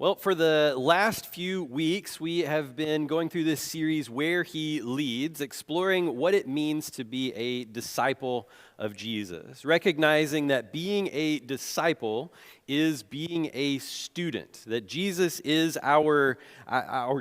Well, for the last few weeks, we have been going through this series, Where He Leads, exploring what it means to be a disciple of Jesus, recognizing that being a disciple is being a student, that Jesus is our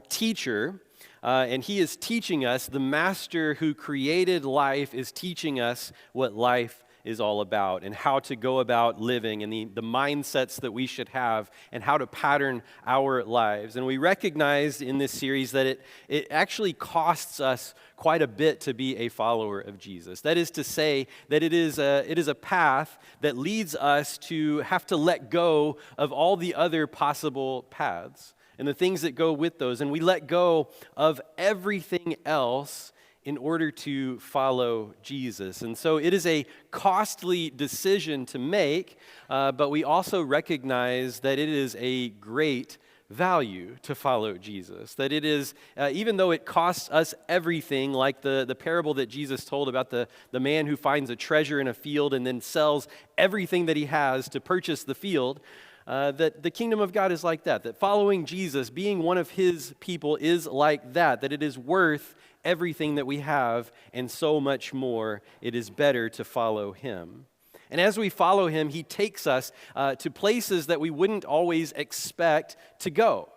teacher, and He is teaching us. The Master who created life is teaching us what life is all about and how to go about living and the mindsets that we should have and how to pattern our lives. And we recognized in this series that it actually costs us quite a bit to be a follower of Jesus. That is to say that it is a path that leads us to have to let go of all the other possible paths and the things that go with those. And we let go of everything else in order to follow Jesus. And so it is a costly decision to make, but we also recognize that it is a great value to follow Jesus. That it is, even though it costs us everything, like the parable that Jesus told about the man who finds a treasure in a field and then sells everything that he has to purchase the field, that the kingdom of God is like that following Jesus, being one of His people is like that it is worth everything that we have and so much more. It is better to follow Him. And as we follow Him, He takes us to places that we wouldn't always expect to go.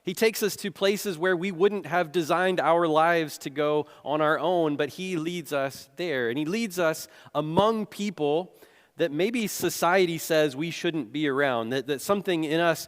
He takes us to places where we wouldn't have designed our lives to go on our own, but He leads us there. And He leads us among people that maybe society says we shouldn't be around, that something in us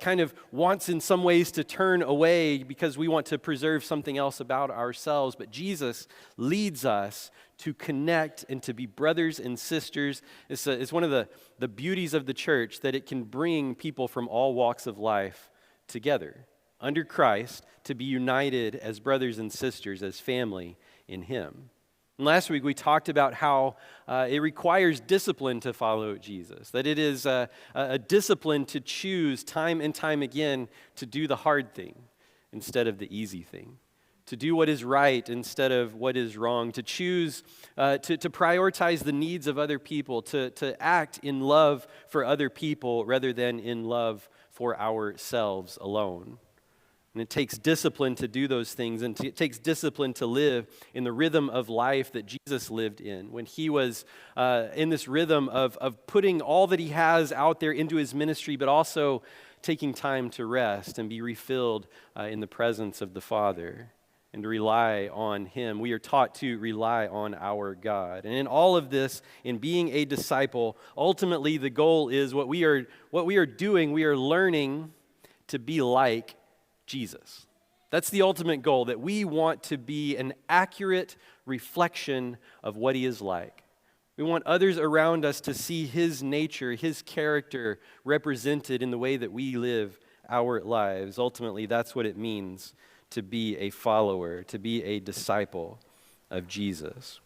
kind of wants in some ways to turn away because we want to preserve something else about ourselves. But Jesus leads us to connect and to be brothers and sisters. It's one of the beauties of the church, that it can bring people from all walks of life together under Christ to be united as brothers and sisters, as family in Him. And last week we talked about how it requires discipline to follow Jesus, that it is a discipline to choose time and time again to do the hard thing instead of the easy thing, to do what is right instead of what is wrong, to choose to prioritize the needs of other people, to act in love for other people rather than in love for ourselves alone. And it takes discipline to do those things, and it takes discipline to live in the rhythm of life that Jesus lived in when He was in this rhythm of putting all that He has out there into His ministry, but also taking time to rest and be refilled in the presence of the Father and to rely on Him. We are taught to rely on our God. And in all of this, in being a disciple, ultimately the goal is what we are doing, we are learning to be like Jesus. That's the ultimate goal, that we want to be an accurate reflection of what He is like. We want others around us to see His nature, His character represented in the way that we live our lives. Ultimately, that's what it means to be a follower, to be a disciple of Jesus.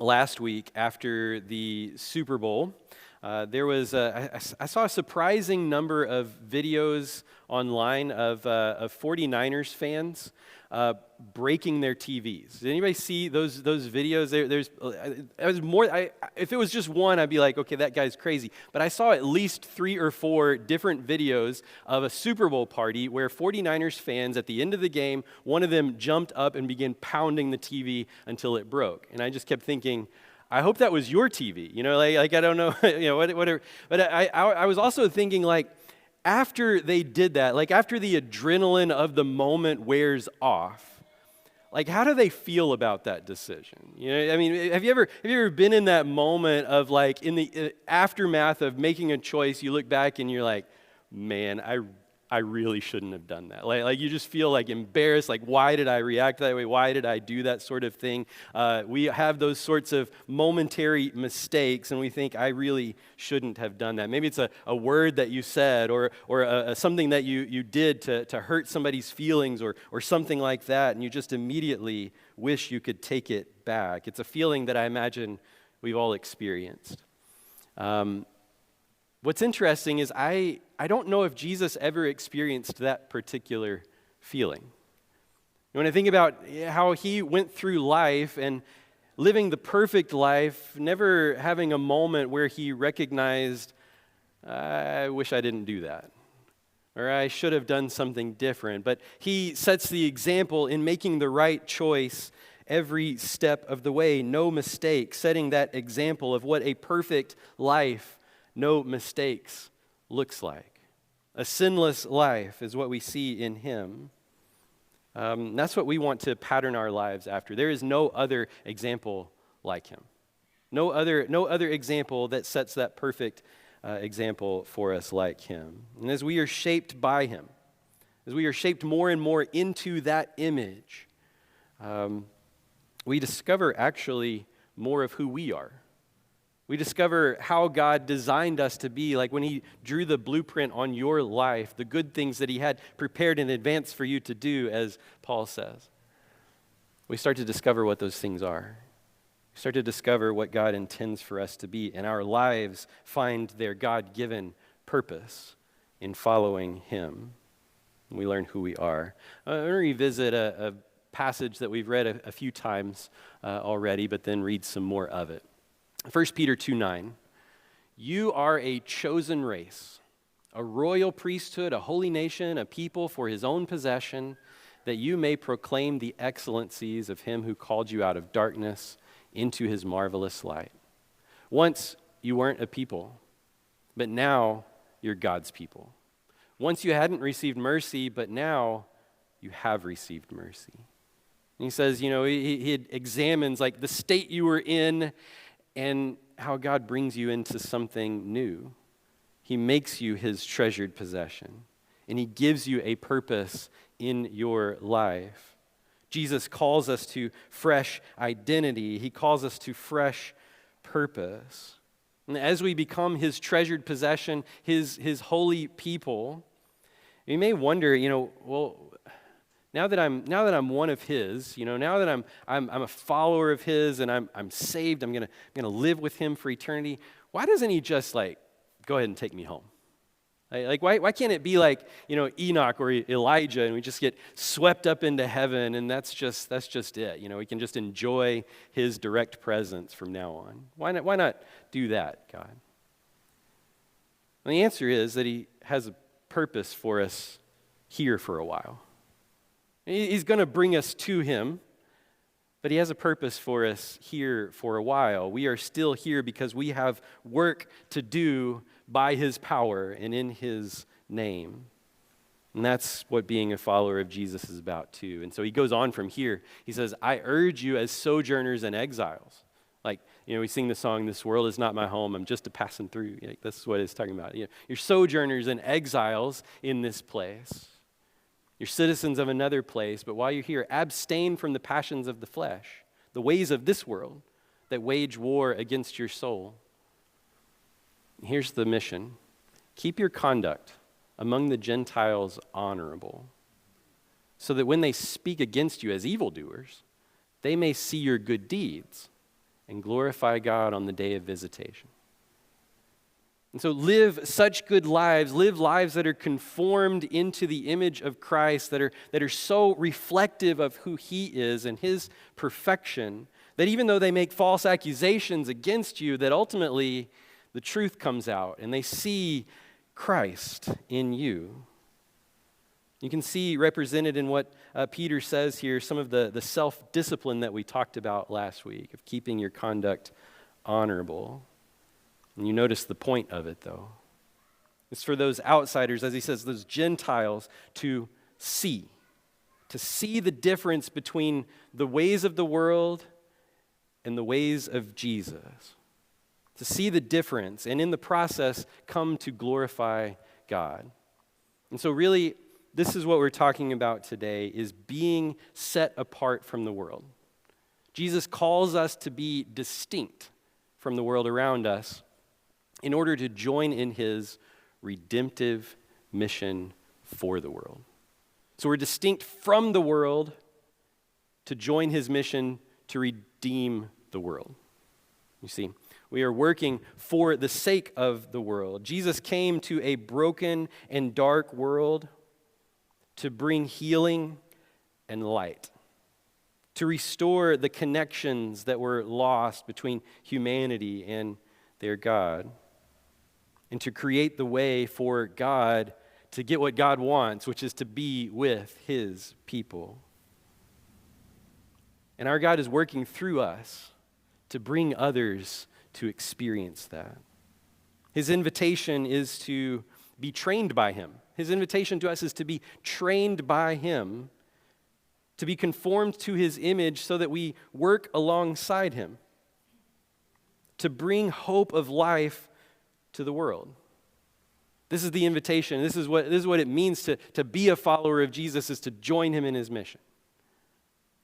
Last week, after the Super Bowl, there was I saw a surprising number of videos online of 49ers fans breaking their TVs. Did anybody see those videos? There's more. If it was just one, I'd be like, okay, that guy's crazy. But I saw at least 3 or 4 different videos of a Super Bowl party where 49ers fans, at the end of the game, one of them jumped up and began pounding the TV until it broke. And I just kept thinking, I hope that was your TV. Like I don't know, whatever. But I was also thinking, like, after they did that, like after the adrenaline of the moment wears off, like how do they feel about that decision? I mean, have you ever been in that moment of, like, in the aftermath of making a choice, you look back and you're like, man, I really shouldn't have done that. Like you just feel like embarrassed, like, why did I react that way? Why did I do that sort of thing? We have those sorts of momentary mistakes, and we think, I really shouldn't have done that. Maybe it's a word that you said or something that you did to hurt somebody's feelings or something like that, and you just immediately wish you could take it back. It's a feeling that I imagine we've all experienced. What's interesting is I don't know if Jesus ever experienced that particular feeling. When I think about how He went through life and living the perfect life, never having a moment where He recognized, I wish I didn't do that. or I should have done something different. But he sets the example in making the right choice every step of the way, no mistakes, setting that example of what a perfect life, no mistakes, looks like. A sinless life is what we see in him. That's what we want to pattern our lives after. There is no other example like him. No other example that sets that perfect example for us like him. And as we are shaped by him, as we are shaped more and more into that image, we discover actually more of who we are. We discover how God designed us to be, like when he drew the blueprint on your life, the good things that he had prepared in advance for you to do, as Paul says. We start to discover what those things are. We start to discover what God intends for us to be, and our lives find their God-given purpose in following him. We learn who we are. I'm going to revisit a passage that we've read a few times already, but then read some more of it. 1 Peter 2:9, you are a chosen race, a royal priesthood, a holy nation, a people for his own possession, that you may proclaim the excellencies of him who called you out of darkness into his marvelous light. Once you weren't a people, but now you're God's people. Once you hadn't received mercy, but now you have received mercy. And he says, he examines like the state you were in and how God brings you into something new. He makes you his treasured possession, and he gives you a purpose in your life. Jesus calls us to fresh identity. He calls us to fresh purpose. And as we become his treasured possession, his holy people, you may wonder, now that I'm one of his, now that I'm a follower of his and I'm saved, I'm gonna live with him for eternity. Why doesn't he just go ahead and take me home? Why can't it be like Enoch or Elijah and we just get swept up into heaven and that's just it? We can just enjoy his direct presence from now on. Why not do that, God? And the answer is that he has a purpose for us here for a while. He's going to bring us to him, but he has a purpose for us here for a while. We are still here because we have work to do by his power and in his name. And that's what being a follower of Jesus is about too. And so he goes on from here. He says, I urge you as sojourners and exiles. We sing the song, this world is not my home, I'm just a passing through. That's what it's talking about. You're sojourners and exiles in this place. You're citizens of another place, but while you're here, abstain from the passions of the flesh, the ways of this world that wage war against your soul. Here's the mission. Keep your conduct among the Gentiles honorable, so that when they speak against you as evildoers, they may see your good deeds and glorify God on the day of visitation. And so live such good lives, live lives that are conformed into the image of Christ, that are so reflective of who he is and his perfection, that even though they make false accusations against you, that ultimately the truth comes out and they see Christ in you. You can see represented in what Peter says here, some of the self-discipline that we talked about last week, of keeping your conduct honorable. And you notice the point of it, though. It's for those outsiders, as he says, those Gentiles to see the difference between the ways of the world and the ways of Jesus. To see the difference, and in the process, come to glorify God. And so really, this is what we're talking about today, is being set apart from the world. Jesus calls us to be distinct from the world around us, in order to join in his redemptive mission for the world. So we're distinct from the world to join his mission to redeem the world. You see, we are working for the sake of the world. Jesus came to a broken and dark world to bring healing and light, to restore the connections that were lost between humanity and their God, and to create the way for God to get what God wants, which is to be with his people. And our God is working through us to bring others to experience that. His invitation is to be trained by him. His invitation to us is to be trained by him, to be conformed to his image so that we work alongside him, to bring hope of life to the world. This is the invitation. This is what it means to be a follower of Jesus, is to join him in his mission,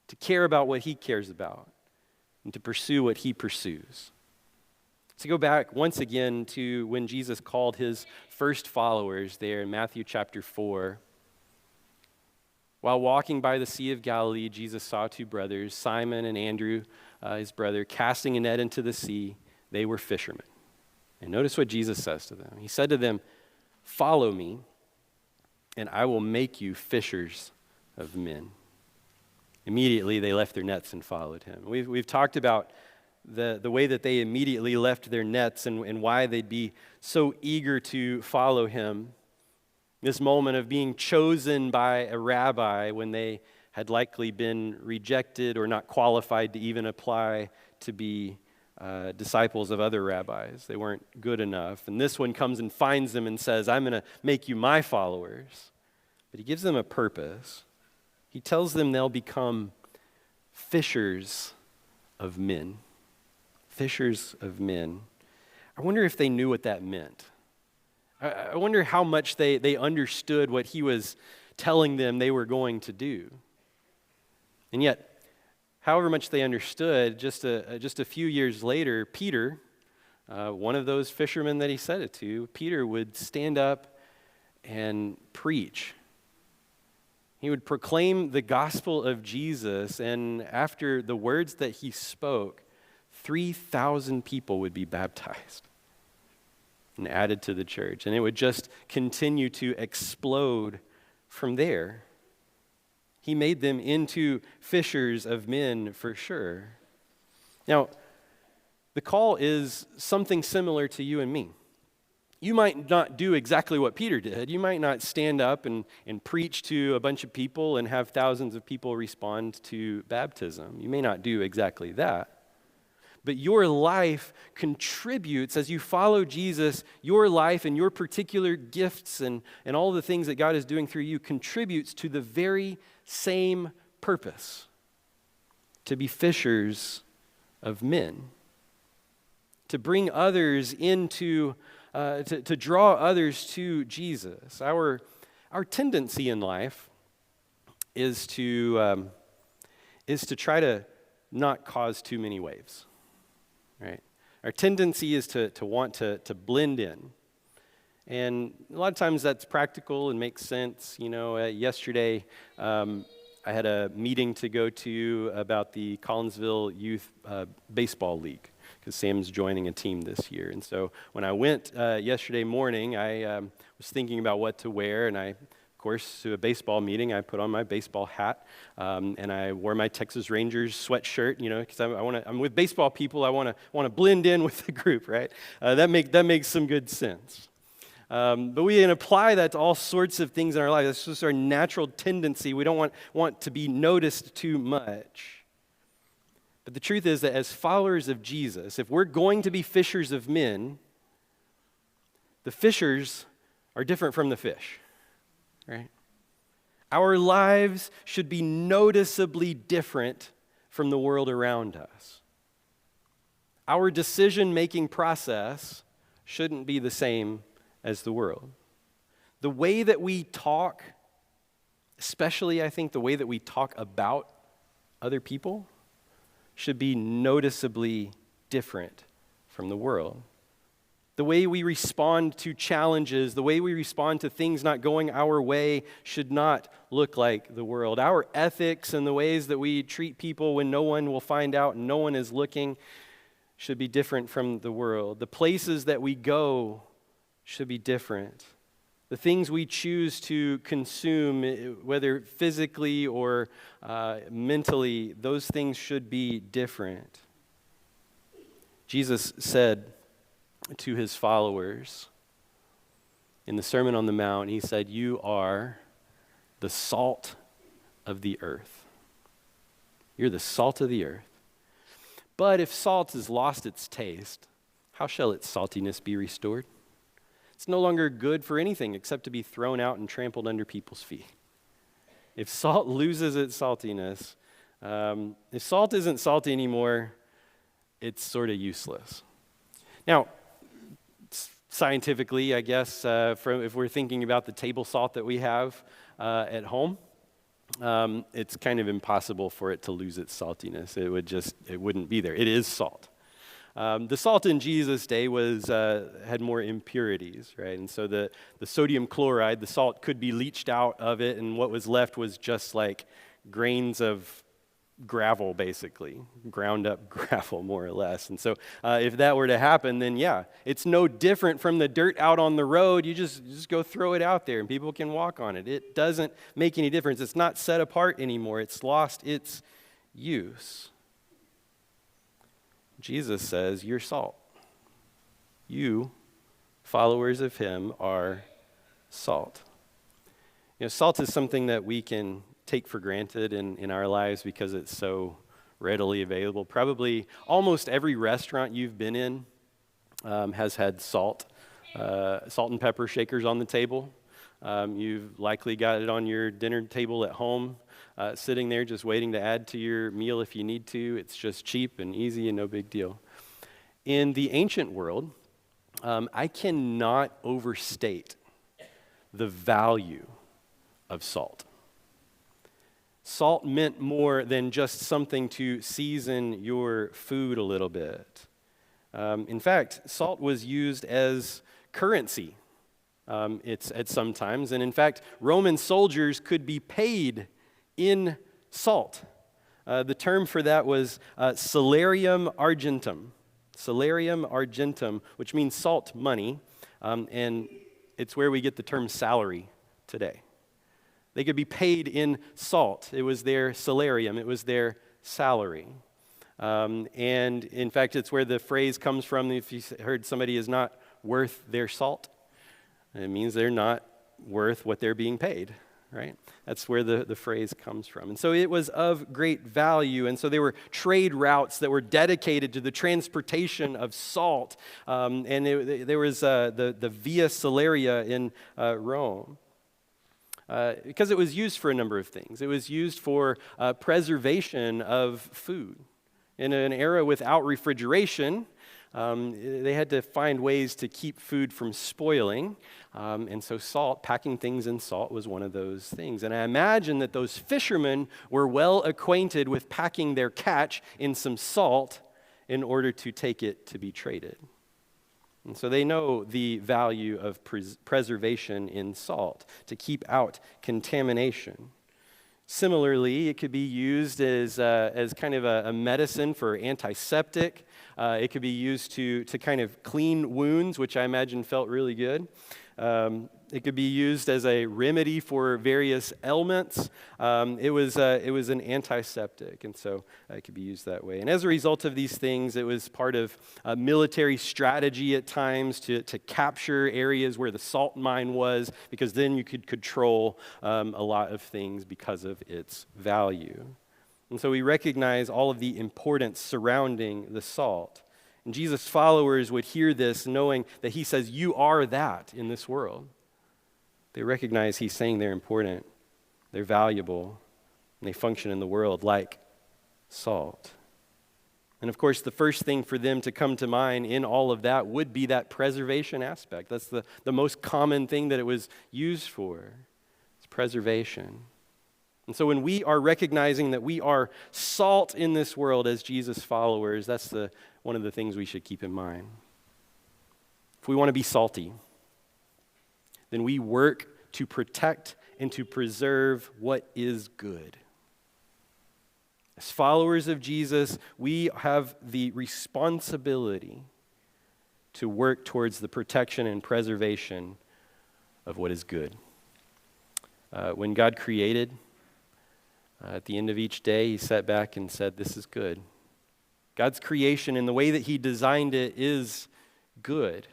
to care about what he cares about, and to pursue what he pursues. To go back once again to when Jesus called his first followers there in Matthew chapter 4. While walking by the Sea of Galilee, Jesus saw two brothers, Simon and Andrew, his brother, casting a net into the sea. They were fishermen. And notice what Jesus says to them. He said to them, "Follow me, and I will make you fishers of men." Immediately they left their nets and followed him. We've talked about the way that they immediately left their nets and why they'd be so eager to follow him. This moment of being chosen by a rabbi when they had likely been rejected or not qualified to even apply to be disciples of other rabbis. They weren't good enough. And this one comes and finds them and says, "I'm going to make you my followers." But he gives them a purpose. He tells them they'll become fishers of men. Fishers of men. I wonder if they knew what that meant. I wonder how much they understood what he was telling them they were going to do. And yet, however much they understood, just a few years later, Peter, one of those fishermen that he said it to, Peter would stand up and preach. He would proclaim the gospel of Jesus, and after the words that he spoke, 3,000 people would be baptized and added to the church. And it would just continue to explode from there. He made them into fishers of men for sure. Now, the call is something similar to you and me. You might not do exactly what Peter did. You might not stand up and preach to a bunch of people and have thousands of people respond to baptism. You may not do exactly that. But your life contributes, as you follow Jesus, your life and your particular gifts and all the things that God is doing through you contributes to the very same purpose: to be fishers of men, to bring others into, to draw others to Jesus. Our tendency in life is to try to not cause too many waves. Right? Our tendency is to want to blend in. And a lot of times that's practical and makes sense. You know, yesterday I had a meeting to go to about the Collinsville Youth Baseball League, because Sam's joining a team this year. And so when I went yesterday morning, I was thinking about what to wear, and of course, to a baseball meeting, I put on my baseball hat, and I wore my Texas Rangers sweatshirt, you know, because I'm with baseball people. I want to blend in with the group, right? That makes some good sense. But we can apply that to all sorts of things in our life. That's just our natural tendency. We don't want to be noticed too much. But the truth is that as followers of Jesus, if we're going to be fishers of men, the fishers are different from the fish. Right? Our lives should be noticeably different from the world around us. Our decision-making process shouldn't be the same as the world. The way that we talk, especially I think the way that we talk about other people, should be noticeably different from the world. The way we respond to challenges, the way we respond to things not going our way should not look like the world. Our ethics and the ways that we treat people when no one will find out and no one is looking should be different from the world. The places that we go should be different. The things we choose to consume, whether physically or mentally, those things should be different. Jesus said to his followers, in the Sermon on the Mount, he said, "You are the salt of the earth." You're the salt of the earth. But if salt has lost its taste, how shall its saltiness be restored? It's no longer good for anything except to be thrown out and trampled under people's feet. If salt loses its saltiness, if salt isn't salty anymore, it's sort of useless. Now, scientifically, I guess, if we're thinking about the table salt that we have at home, it's kind of impossible for it to lose its saltiness. It wouldn't be there. It is salt. The salt in Jesus' day had more impurities, right? And so the sodium chloride, the salt could be leached out of it, and what was left was just like grains of gravel, basically, ground up gravel, more or less. And so if that were to happen, then yeah, it's no different from the dirt out on the road. You just go throw it out there, and people can walk on it. It doesn't make any difference. It's not set apart anymore. It's lost its use. Jesus says, "You're salt. You, followers of him, are salt." Salt is something that we can take for granted in our lives because it's so readily available. Probably almost every restaurant you've been in has had salt and pepper shakers on the table. You've likely got it on your dinner table at home, sitting there just waiting to add to your meal if you need to. It's just cheap and easy and no big deal. In the ancient world, I cannot overstate the value of salt. Salt meant more than just something to season your food a little bit. In fact, salt was used as currency. It's at some times, and in fact, Roman soldiers could be paid in salt. The term for that was salarium argentum. Salarium argentum, which means salt money, and it's where we get the term salary today. They could be paid in salt. It was their salarium. It was their salary. And in fact, it's where the phrase comes from. If you heard somebody is not worth their salt, it means they're not worth what they're being paid, right? That's where the phrase comes from. And so it was of great value. And so there were trade routes that were dedicated to the transportation of salt. And there was the Via Salaria in Rome. Because it was used for a number of things. It was used for preservation of food. In an era without refrigeration, they had to find ways to keep food from spoiling. And so salt, packing things in salt was one of those things. And I imagine that those fishermen were well acquainted with packing their catch in some salt in order to take it to be traded. And so they know the value of preservation in salt to keep out contamination. Similarly, it could be used as kind of a medicine for antiseptic. It could be used to kind of clean wounds, which I imagine felt really good. It could be used as a remedy for various ailments. It was an antiseptic, and so it could be used that way. And as a result of these things, it was part of a military strategy at times to capture areas where the salt mine was, because then you could control a lot of things because of its value. And so we recognize all of the importance surrounding the salt. And Jesus' followers would hear this knowing that he says, "You are that in this world." They recognize he's saying they're important, they're valuable, and they function in the world like salt. And of course, the first thing for them to come to mind in all of that would be that preservation aspect. That's the most common thing that it was used for. It's preservation. And so when we are recognizing that we are salt in this world as Jesus followers, that's one of the things we should keep in mind. If we want to be salty, then we work to protect and to preserve what is good. As followers of Jesus, we have the responsibility to work towards the protection and preservation of what is good. When God created, at the end of each day, he sat back and said, "This is good." God's creation and the way that he designed it is good.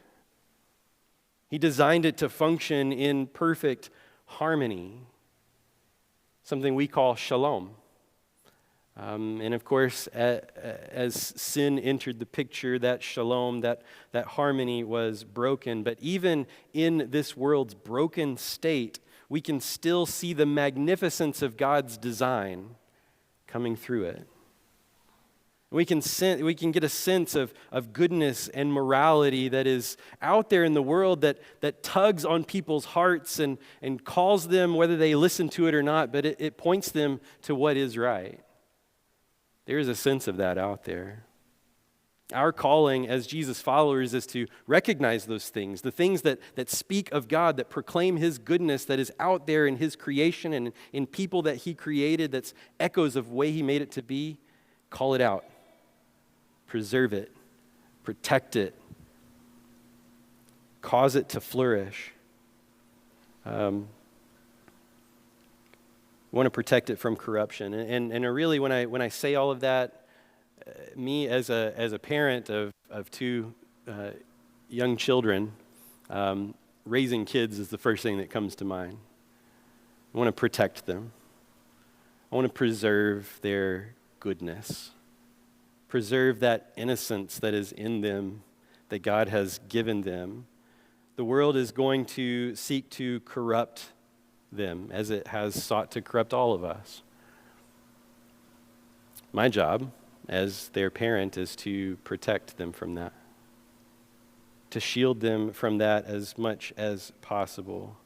He designed it to function in perfect harmony, something we call shalom. And of course, as sin entered the picture, that shalom, that harmony was broken. But even in this world's broken state, we can still see the magnificence of God's design coming through it. We can get a sense of goodness and morality that is out there in the world that tugs on people's hearts and calls them, whether they listen to it or not, but it points them to what is right. There is a sense of that out there. Our calling as Jesus followers is to recognize those things, the things that speak of God, that proclaim His goodness, that is out there in His creation and in people that He created, that's echoes of the way He made it to be. Call it out. Preserve it. Protect it. Cause it to flourish. We want to protect it from corruption. And really, when I say all of that, me as a parent of two young children, raising kids is the first thing that comes to mind. I want to protect them. I want to preserve their goodness. Preserve that innocence that is in them, that God has given them. The world is going to seek to corrupt them as it has sought to corrupt all of us. My job as their parent is to protect them from that, to shield them from that as much as possible.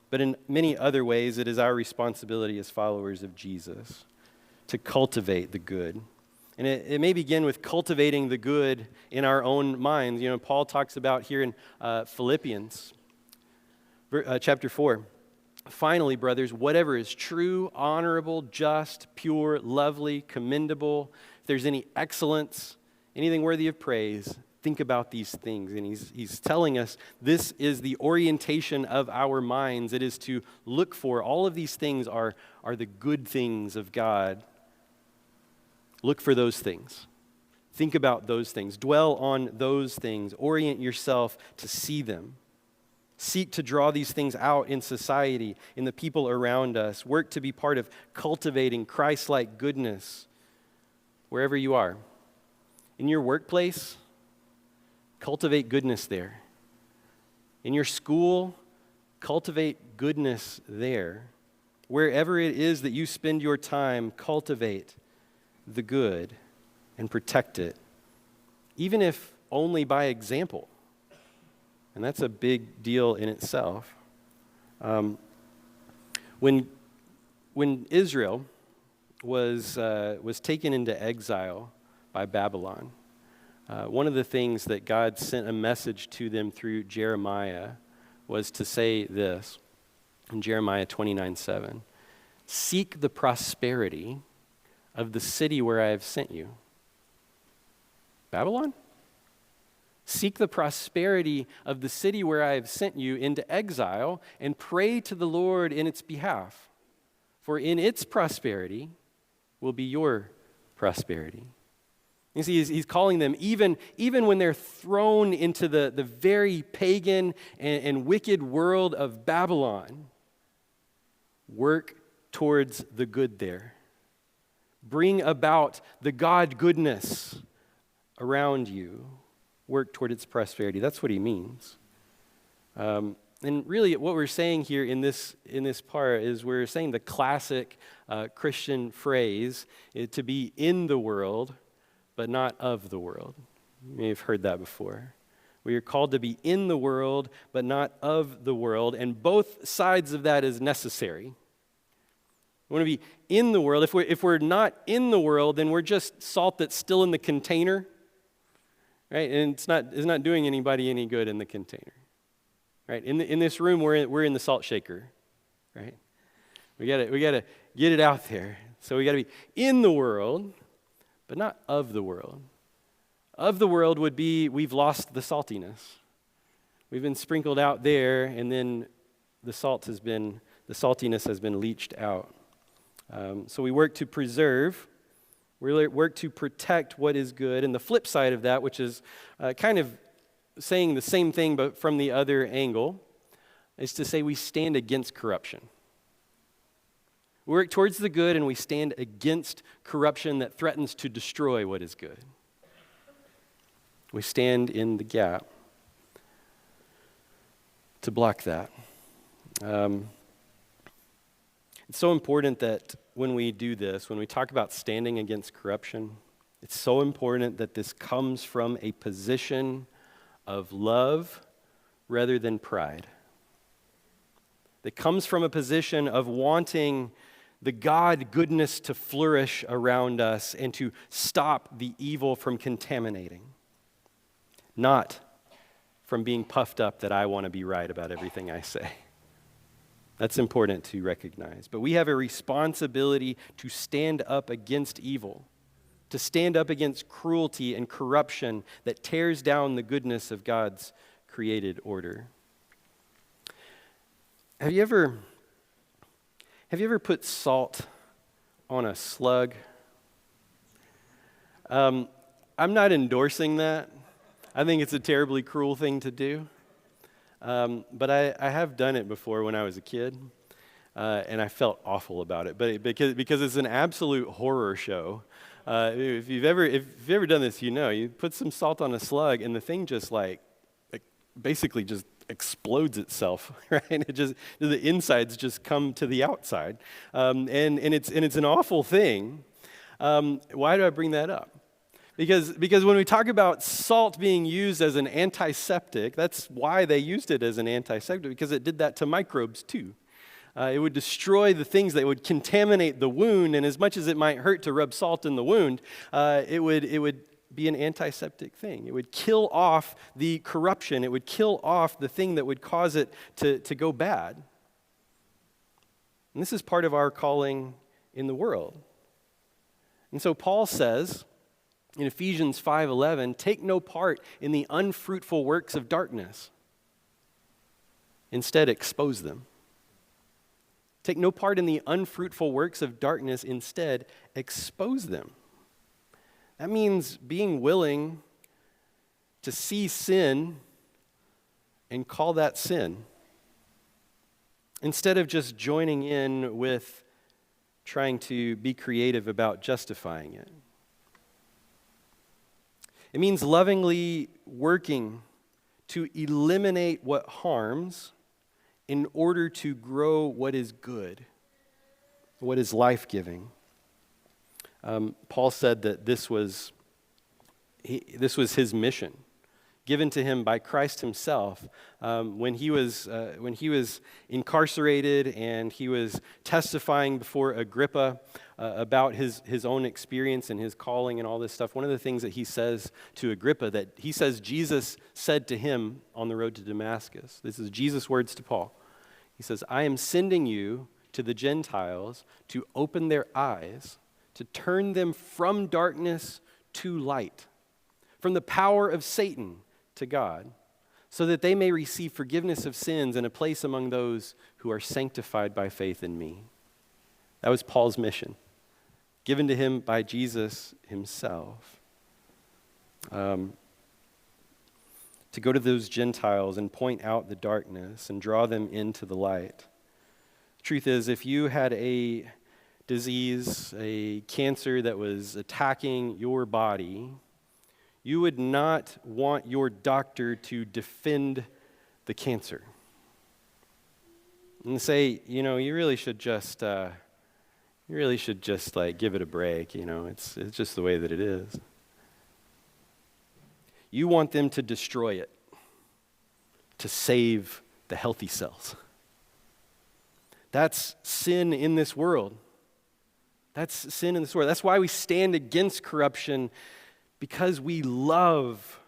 But in many other ways, it is our responsibility as followers of Jesus to cultivate the good. And it may begin with cultivating the good in our own minds. You know, Paul talks about here in Philippians chapter 4. Finally, brothers, whatever is true, honorable, just, pure, lovely, commendable, if there's any excellence, anything worthy of praise, think about these things. And he's telling us this is the orientation of our minds. It is to look for all of these things are the good things of God. Look for those things. Think about those things. Dwell on those things. Orient yourself to see them. Seek to draw these things out in society, in the people around us. Work to be part of cultivating Christ-like goodness wherever you are. In your workplace, cultivate goodness there. In your school, cultivate goodness there. Wherever it is that you spend your time, cultivate the good and protect it, even if only by example. And that's a big deal in itself. When Israel was taken into exile by Babylon, one of the things that God sent a message to them through Jeremiah was to say this in Jeremiah 29:7. Seek the prosperity of the city where I have sent you. Babylon? Seek the prosperity of the city where I have sent you into exile and pray to the Lord in its behalf. For in its prosperity will be your prosperity. You see, he's calling them, even when they're thrown into the very pagan and wicked world of Babylon, work towards the good there. Bring about the God goodness around you. Work toward its prosperity. That's what he means. And really what we're saying here in this part is we're saying the classic Christian phrase to be in the world, but not of the world. You may have heard that before. We are called to be in the world, but not of the world, and both sides of that is necessary. We want to be in the world. If we're not in the world, then we're just salt that's still in the container. Right, and it's not doing anybody any good in the container, right? In this room, we're in the salt shaker, right? We gotta get it out there. So we gotta be in the world, but not of the world. Of the world would be we've lost the saltiness. We've been sprinkled out there, and then the saltiness has been leached out. So we work to preserve. We work to protect what is good. And the flip side of that, which is kind of saying the same thing but from the other angle is to say we stand against corruption. We work towards the good and we stand against corruption that threatens to destroy what is good. We stand in the gap to block that. It's so important that when we do this, when we talk about standing against corruption, it's so important that this comes from a position of love rather than pride. It comes from a position of wanting the God goodness to flourish around us and to stop the evil from contaminating, not from being puffed up that I want to be right about everything I say. That's important to recognize. But we have a responsibility to stand up against evil, to stand up against cruelty and corruption that tears down the goodness of God's created order. Have you ever put salt on a slug? I'm not endorsing that. I think it's a terribly cruel thing to do. But I have done it before when I was a kid, and I felt awful about it. But because it's an absolute horror show. If you've ever done this, you put some salt on a slug, and the thing just basically just explodes itself, right? The insides just come to the outside, and it's an awful thing. Why do I bring that up? Because when we talk about salt being used as an antiseptic, that's why they used it as an antiseptic, because it did that to microbes too. It would destroy the things that would contaminate the wound, and as much as it might hurt to rub salt in the wound, it would be an antiseptic thing. It would kill off the corruption. It would kill off the thing that would cause it to go bad. And this is part of our calling in the world. And so Paul says in Ephesians 5:11, take no part in the unfruitful works of darkness. Instead, expose them. Take no part in the unfruitful works of darkness. Instead, expose them. That means being willing to see sin and call that sin, instead of just joining in with trying to be creative about justifying it. It means lovingly working to eliminate what harms in order to grow what is good, what is life-giving. Paul said that this was his mission, given to him by Christ himself when he was incarcerated and he was testifying before Agrippa about his own experience and his calling and all this stuff. One of the things that he says to Agrippa, that he says Jesus said to him on the road to Damascus. This is Jesus' words to Paul. He says, I am sending you to the Gentiles to open their eyes, to turn them from darkness to light, from the power of Satan to God, so that they may receive forgiveness of sins and a place among those who are sanctified by faith in me. That was Paul's mission, given to him by Jesus himself. To go to those Gentiles and point out the darkness and draw them into the light. The truth is, if you had a disease, a cancer that was attacking your body, you would not want your doctor to defend the cancer and say, you really should just give it a break. It's just the way that it is. You want them to destroy it, to save the healthy cells. That's sin in this world. That's sin in this world. That's why we stand against corruption, because we love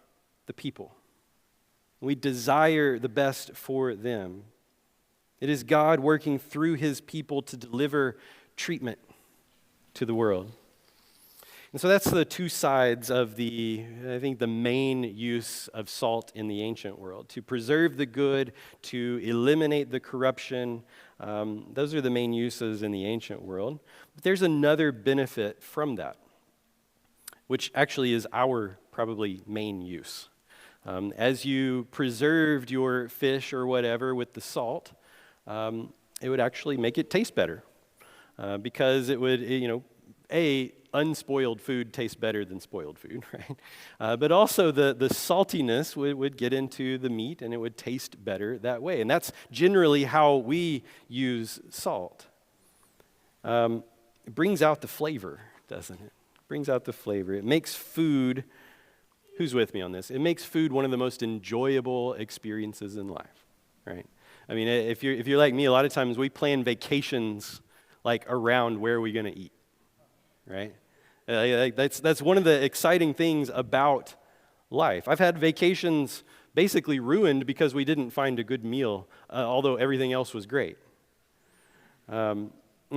the people. We desire the best for them. It is God working through his people to deliver treatment to the world. And so that's the two sides of the main use of salt in the ancient world. To preserve the good, to eliminate the corruption. Those are the main uses in the ancient world. But there's another benefit from that, which actually is our probably main use. As you preserved your fish or whatever with the salt, it would actually make it taste better because it would, unspoiled food tastes better than spoiled food, right? But also the saltiness would get into the meat and it would taste better that way. And that's generally how we use salt. It brings out the flavor, doesn't it? It brings out the flavor. It makes food, who's with me on this? It makes food one of the most enjoyable experiences in life, right? I mean, if you're like me, a lot of times we plan vacations like around where are we going to eat, right? That's one of the exciting things about life. I've had vacations basically ruined because we didn't find a good meal, although everything else was great. And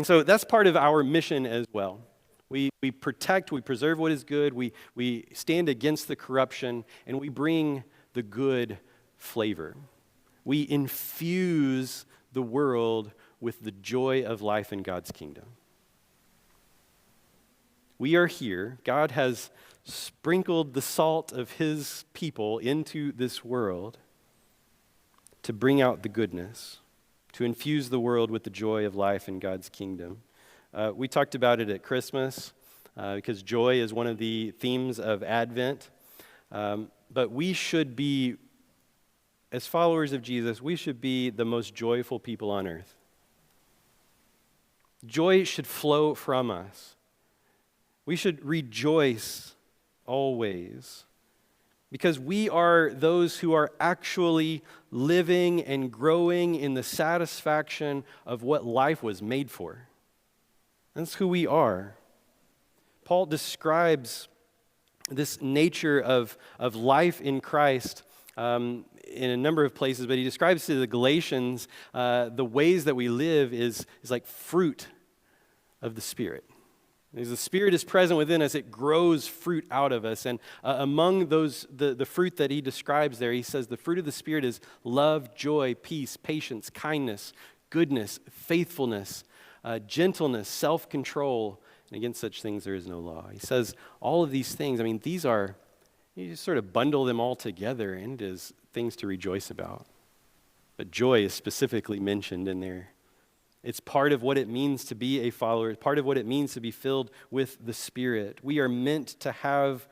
so that's part of our mission as well. We protect, we preserve what is good, we stand against the corruption, and we bring the good flavor. We infuse the world with the joy of life in God's kingdom. We are here. God has sprinkled the salt of his people into this world to bring out the goodness, to infuse the world with the joy of life in God's kingdom. We talked about it at Christmas because joy is one of the themes of Advent. But we should be, as followers of Jesus, we should be the most joyful people on earth. Joy should flow from us. We should rejoice always because we are those who are actually living and growing in the satisfaction of what life was made for. That's who we are. Paul describes this nature of life in Christ in a number of places, but he describes to the Galatians the ways that we live is like fruit of the Spirit. As the Spirit is present within us, it grows fruit out of us. And among those, the fruit that he describes there, he says the fruit of the Spirit is love, joy, peace, patience, kindness, goodness, faithfulness, gentleness, self-control. And against such things there is no law. He says all of these things, these are, you just sort of bundle them all together and as things to rejoice about. But joy is specifically mentioned in there. It's part of what it means to be a follower. It's part of what it means to be filled with the Spirit. We are meant to have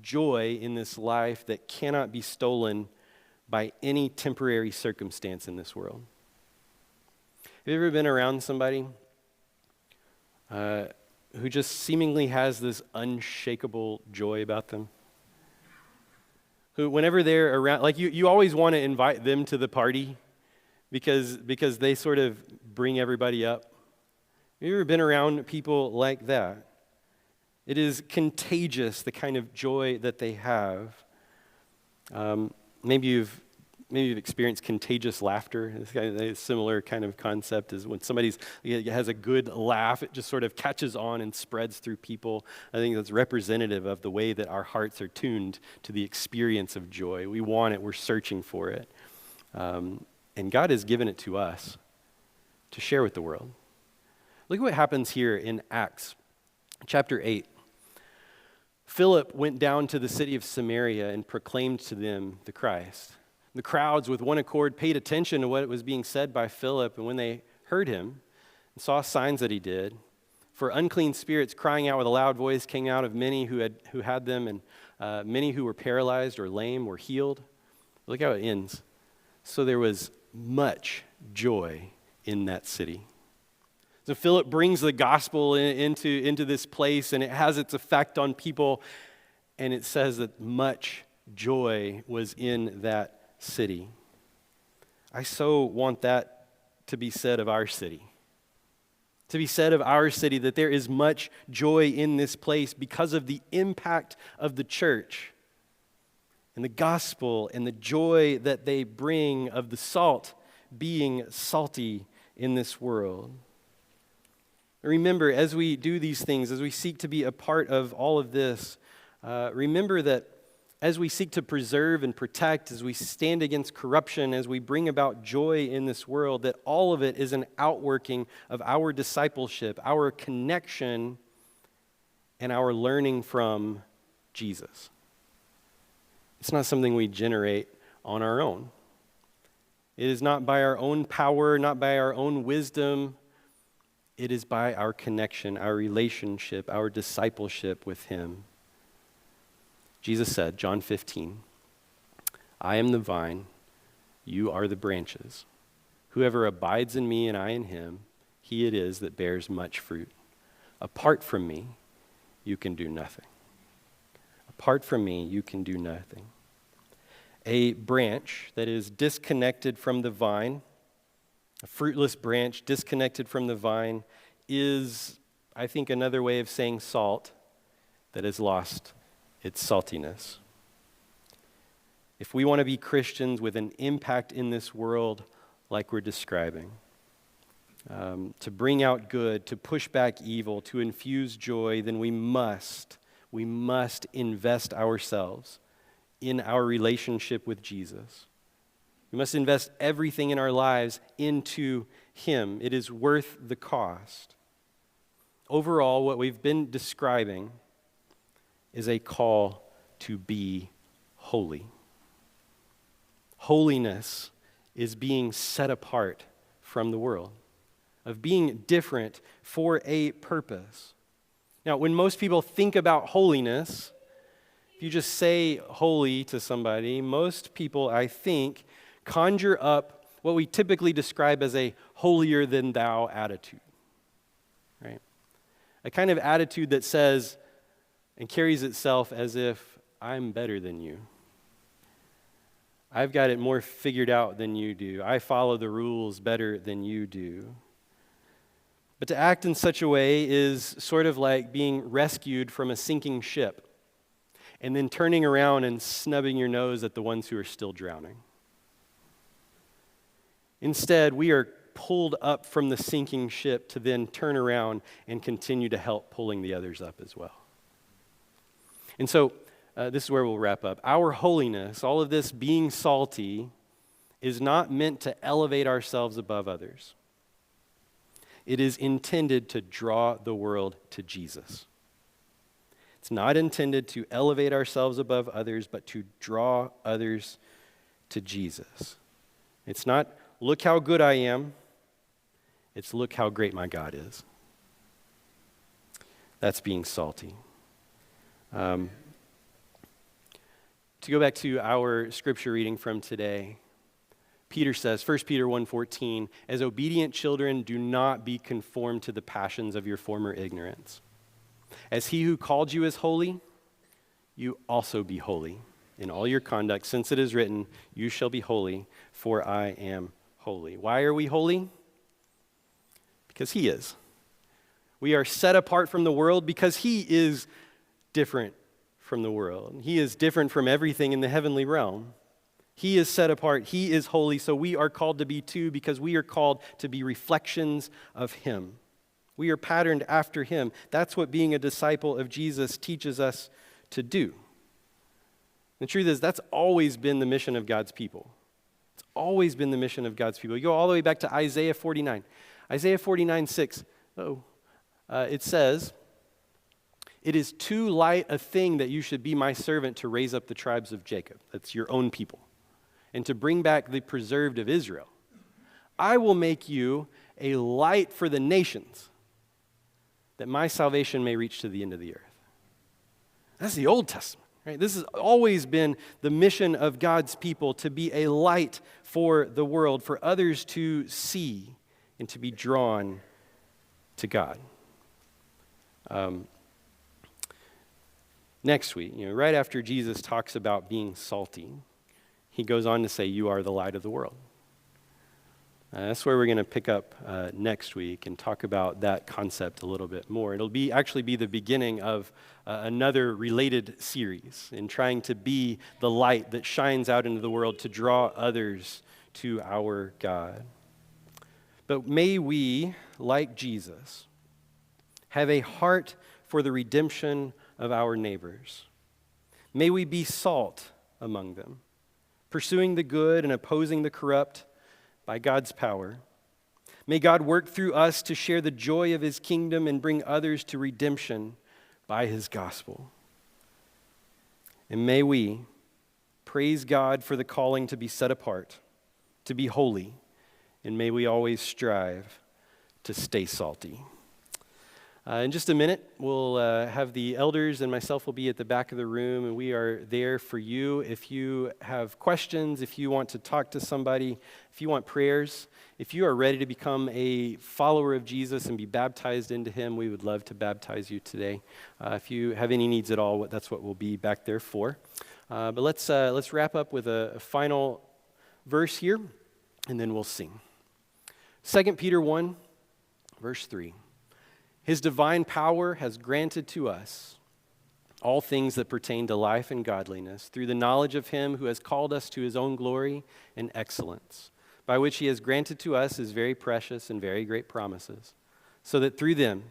joy in this life that cannot be stolen by any temporary circumstance in this world. Have you ever been around somebody who just seemingly has this unshakable joy about them? Who, whenever they're around, like you always want to invite them to the party because they sort of bring everybody up. Have you ever been around people like that? It is contagious, the kind of joy that they have. Maybe you've experienced contagious laughter. It's kind of a similar kind of concept is when somebody has a good laugh, it just sort of catches on and spreads through people. I think that's representative of the way that our hearts are tuned to the experience of joy. We want it. We're searching for it. And God has given it to us to share with the world. Look at what happens here in Acts chapter 8. Philip went down to the city of Samaria and proclaimed to them the Christ. The crowds with one accord paid attention to what was being said by Philip, and when they heard him and saw signs that he did, for unclean spirits crying out with a loud voice came out of many who had them, and many who were paralyzed or lame were healed. Look how it ends. So there was much joy in that city. So Philip brings the gospel into this place, and it has its effect on people, and it says that much joy was in that city. I so want that to be said of our city. To be said of our city that there is much joy in this place because of the impact of the church and the gospel and the joy that they bring of the salt being salty in this world. Remember, as we do these things, as we seek to be a part of all of this, remember that as we seek to preserve and protect, as we stand against corruption, as we bring about joy in this world, that all of it is an outworking of our discipleship, our connection, and our learning from Jesus. It's not something we generate on our own. It is not by our own power, not by our own wisdom. It is by our connection, our relationship, our discipleship with him. Jesus said, John 15, I am the vine, you are the branches. Whoever abides in me and I in him, he it is that bears much fruit. Apart from me, you can do nothing. Apart from me, you can do nothing. A branch that is disconnected from the vine, a fruitless branch disconnected from the vine, is, I think, another way of saying salt that has lost its saltiness. If we want to be Christians with an impact in this world like we're describing, to bring out good, to push back evil, to infuse joy, then we must invest ourselves in our relationship with Jesus. We must invest everything in our lives into him. It is worth the cost. Overall, what we've been describing is a call to be holy. Holiness is being set apart from the world, of being different for a purpose. Now, when most people think about holiness, if you just say holy to somebody, most people, I think, conjure up what we typically describe as a holier than thou attitude, right? A kind of attitude that says and carries itself as if I'm better than you. I've got it more figured out than you do. I follow the rules better than you do. But to act in such a way is sort of like being rescued from a sinking ship and then turning around and snubbing your nose at the ones who are still drowning. Instead, we are pulled up from the sinking ship to then turn around and continue to help pulling the others up as well. And so, this is where we'll wrap up. Our holiness, all of this being salty, is not meant to elevate ourselves above others. It is intended to draw the world to Jesus. It's not intended to elevate ourselves above others, but to draw others to Jesus. It's not, look how good I am. It's, look how great my God is. That's being salty. To go back to our scripture reading from today, Peter says, 1 Peter 1:14, as obedient children, do not be conformed to the passions of your former ignorance. As he who called you is holy, you also be holy in all your conduct, since it is written, you shall be holy, for I am holy. Why are we holy? Because he is. We are set apart from the world because he is different from the world. He is different from everything in the heavenly realm. He is set apart. He is holy, so we are called to be too because we are called to be reflections of him. We are patterned after him. That's what being a disciple of Jesus teaches us to do. The truth is, that's always been the mission of God's people. It's always been the mission of God's people. You go all the way back to Isaiah 49. Isaiah 49:6. It says, it is too light a thing that you should be my servant to raise up the tribes of Jacob. That's your own people. And to bring back the preserved of Israel. I will make you a light for the nations, that my salvation may reach to the end of the earth. That's the Old Testament, right? This has always been the mission of God's people, to be a light for the world, for others to see and to be drawn to God. Next week, right after Jesus talks about being salty, he goes on to say, you are the light of the world. That's where we're going to pick up next week and talk about that concept a little bit more. It'll actually be the beginning of another related series in trying to be the light that shines out into the world to draw others to our God. But may we, like Jesus, have a heart for the redemption of our neighbors. May we be salt among them, pursuing the good and opposing the corrupt by God's power. May God work through us to share the joy of his kingdom and bring others to redemption by his gospel. And may we, Praise God for the calling to be set apart, to be holy, and may we always strive to stay salty. In just a minute, we'll have the elders and myself will be at the back of the room, and we are there for you. If you have questions, if you want to talk to somebody, if you want prayers, if you are ready to become a follower of Jesus and be baptized into him, we would love to baptize you today. If you have any needs at all, that's what we'll be back there for. But let's wrap up with a final verse here, and then we'll sing. 2 Peter 1, verse 3. His divine power has granted to us all things that pertain to life and godliness through the knowledge of him who has called us to his own glory and excellence, by which he has granted to us his very precious and very great promises, so that through them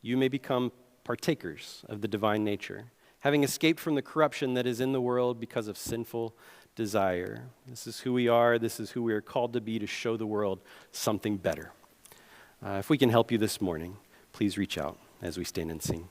you may become partakers of the divine nature, having escaped from the corruption that is in the world because of sinful desire. This is who we are. This is who we are called to be, to show the world something better. If we can help you this morning, please reach out as we stand and sing.